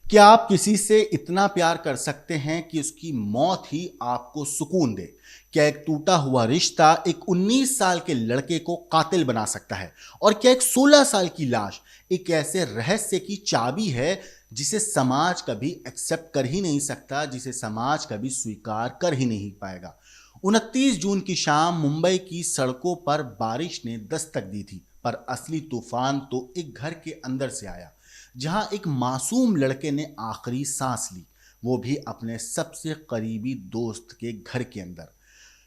क्या आप किसी से इतना प्यार कर सकते हैं कि उसकी मौत ही आपको सुकून दे? क्या एक टूटा हुआ रिश्ता एक 19 साल के लड़के को कातिल बना सकता है? और क्या एक 16 साल की लाश एक ऐसे रहस्य की चाबी है जिसे समाज कभी एक्सेप्ट कर ही नहीं सकता, जिसे समाज कभी स्वीकार कर ही नहीं पाएगा? 29 जून की शाम मुंबई की सड़कों पर बारिश ने दस्तक दी थी, पर असली तूफान तो एक घर के अंदर से आया, जहां एक मासूम लड़के ने आखिरी सांस ली, वो भी अपने सबसे करीबी दोस्त के घर के अंदर।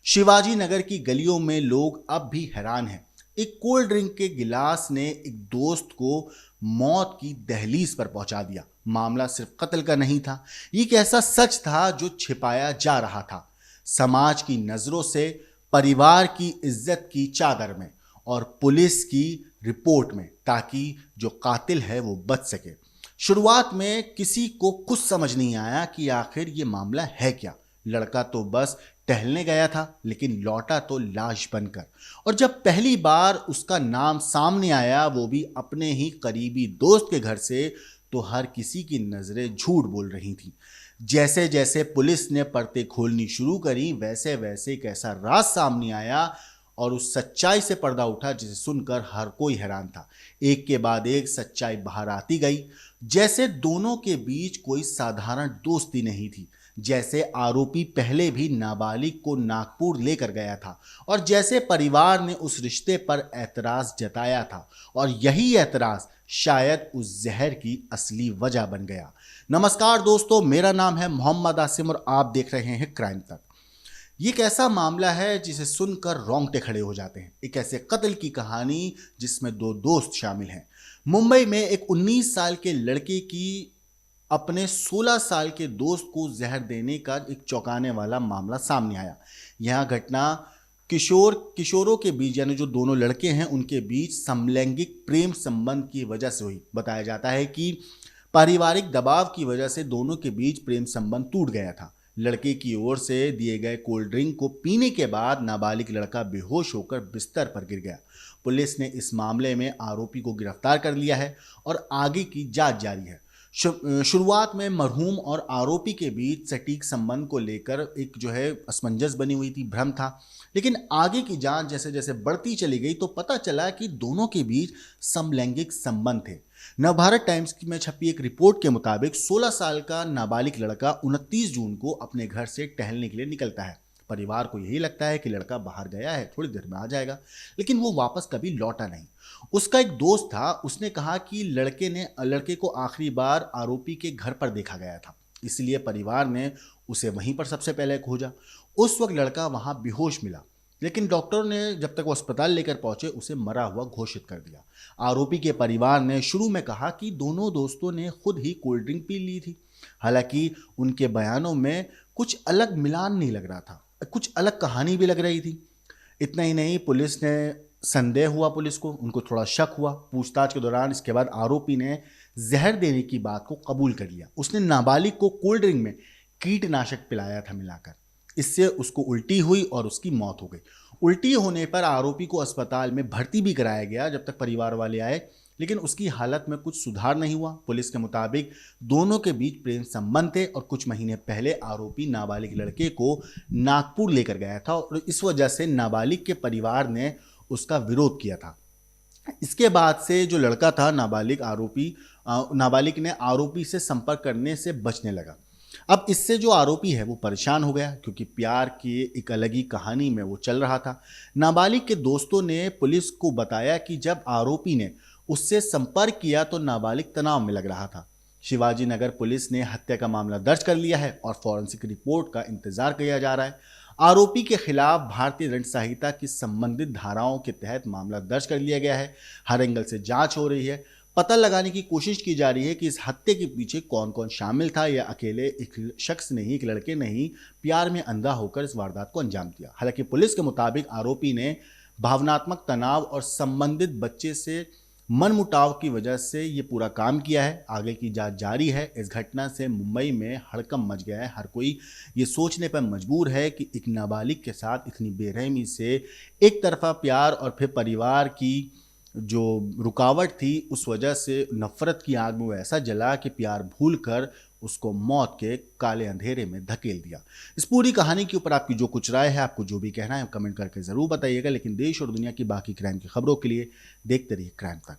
शिवाजी नगर की गलियों में लोग अब भी हैरान हैं। एक कोल्ड ड्रिंक के गिलास ने एक दोस्त को मौत की दहलीज पर पहुंचा दिया। मामला सिर्फ कत्ल का नहीं था, ये एक ऐसा सच था जो छिपाया जा रहा था, समाज की नजरों से, परिवार की इज्जत की चादर में और पुलिस की रिपोर्ट में, ताकि जो कातिल है वो बच सके। शुरुआत में किसी को कुछ समझ नहीं आया कि आखिर ये मामला है क्या। लड़का तो बस टहलने गया था, लेकिन लौटा तो लाश बनकर। और जब पहली बार उसका नाम सामने आया, वो भी अपने ही करीबी दोस्त के घर से, तो हर किसी की नजरें झूठ बोल रही थी। जैसे जैसे पुलिस ने परतें खोलनी शुरू करी, वैसे वैसे एक ऐसा राज सामने आया और उस सच्चाई से पर्दा उठा जिसे सुनकर हर कोई हैरान था। एक के बाद एक सच्चाई बाहर आती गई, जैसे दोनों के बीच कोई साधारण दोस्ती नहीं थी, जैसे आरोपी पहले भी नाबालिग को नागपुर लेकर गया था, और जैसे परिवार ने उस रिश्ते पर ऐतराज जताया था, और यही ऐतराज शायद उस जहर की असली वजह बन गया। नमस्कार दोस्तों, मेरा नाम है मोहम्मद आसिम और आप देख रहे हैं क्राइम तक। ये एक ऐसा मामला है जिसे सुनकर रोंगटे खड़े हो जाते हैं। एक ऐसे कत्ल की कहानी जिसमें दो दोस्त शामिल हैं। मुंबई में एक 19 साल के लड़के की अपने 16 साल के दोस्त को जहर देने का एक चौंकाने वाला मामला सामने आया। यह घटना किशोरों के बीच, यानी जो दोनों लड़के हैं उनके बीच समलैंगिक प्रेम संबंध की वजह से हुई। बताया जाता है कि पारिवारिक दबाव की वजह से दोनों के बीच प्रेम संबंध टूट गया था। लड़के की ओर से दिए गए कोल्ड ड्रिंक को पीने के बाद नाबालिग लड़का बेहोश होकर बिस्तर पर गिर गया। पुलिस ने इस मामले में आरोपी को गिरफ्तार कर लिया है और आगे की जांच जारी है। शुरुआत में मरहूम और आरोपी के बीच सटीक संबंध को लेकर एक जो है असमंजस बनी हुई थी, भ्रम था। लेकिन आगे की जांच जैसे जैसे बढ़ती चली गई तो पता चला कि दोनों के बीच समलैंगिक संबंध थे। नवभारत टाइम्स की में छपी एक रिपोर्ट के मुताबिक 16 साल का नाबालिग लड़का 29 जून को अपने घर से टहलने के लिए निकलता है। परिवार को यही लगता है कि लड़का बाहर गया है, थोड़ी देर में आ जाएगा, लेकिन वो वापस कभी लौटा नहीं। उसका एक दोस्त था, उसने कहा कि लड़के को आखिरी बार आरोपी के घर पर देखा गया था, इसलिए परिवार ने उसे वहीं पर सबसे पहले खोजा। उस वक्त लड़का वहां बेहोश मिला, लेकिन डॉक्टर ने जब तक वो अस्पताल लेकर पहुंचे उसे मरा हुआ घोषित कर दिया। आरोपी के परिवार ने शुरू में कहा कि दोनों दोस्तों ने खुद ही कोल्ड ड्रिंक पी ली थी। हालांकि उनके बयानों में कुछ अलग मिलान नहीं लग रहा था, कुछ अलग कहानी भी लग रही थी। इतना ही नहीं, पुलिस ने संदेह हुआ, पुलिस को उनको थोड़ा शक हुआ। पूछताछ के दौरान इसके बाद आरोपी ने जहर देने की बात को कबूल कर लिया। उसने नाबालिग को कोल्ड ड्रिंक में कीटनाशक पिलाया था मिलाकर। इससे उसको उल्टी हुई और उसकी मौत हो गई। उल्टी होने पर आरोपी को अस्पताल में भर्ती भी कराया गया जब तक परिवार वाले आए, लेकिन उसकी हालत में कुछ सुधार नहीं हुआ। पुलिस के मुताबिक दोनों के बीच प्रेम संबंध थे और कुछ महीने पहले आरोपी नाबालिग लड़के को नागपुर लेकर गया था और इस वजह से नाबालिग के परिवार ने उसका विरोध किया था। इसके बाद से जो लड़का था, नाबालिग ने आरोपी से संपर्क करने से बचने लगा। अब इससे जो आरोपी है वो परेशान हो गया, क्योंकि प्यार की एक अलग ही कहानी में वो चल रहा था। नाबालिग के दोस्तों ने पुलिस को बताया कि जब आरोपी ने उससे संपर्क किया तो नाबालिग तनाव में लग रहा था। शिवाजी नगर पुलिस ने हत्या का मामला दर्ज कर लिया है और फॉरेंसिक रिपोर्ट का इंतजार किया जा रहा है। आरोपी के खिलाफ भारतीय दंड संहिता की संबंधित धाराओं के तहत मामला दर्ज कर लिया गया है। हर एंगल से जांच हो रही है, पता लगाने की कोशिश की जा रही है कि इस हत्या के पीछे कौन कौन शामिल था, या अकेले एक शख्स ने ही, एक लड़के ने ही प्यार में अंधा होकर इस वारदात को अंजाम दिया। हालांकि पुलिस के मुताबिक आरोपी ने भावनात्मक तनाव और संबंधित बच्चे से मनमुटाव की वजह से ये पूरा काम किया है। आगे की जांच जारी है। इस घटना से मुंबई में हड़कंप मच गया है। हर कोई ये सोचने पर मजबूर है कि एक नाबालिग के साथ इतनी बेरहमी से एक तरफा प्यार और फिर परिवार की जो रुकावट थी उस वजह से नफरत की आग में वो ऐसा जला कि प्यार भूलकर उसको मौत के काले अंधेरे में धकेल दिया। इस पूरी कहानी के ऊपर आपकी जो कुछ राय है, आपको जो भी कहना है, कमेंट करके जरूर बताइएगा। लेकिन देश और दुनिया की बाकी क्राइम की खबरों के लिए देखते रहिए क्राइम तक।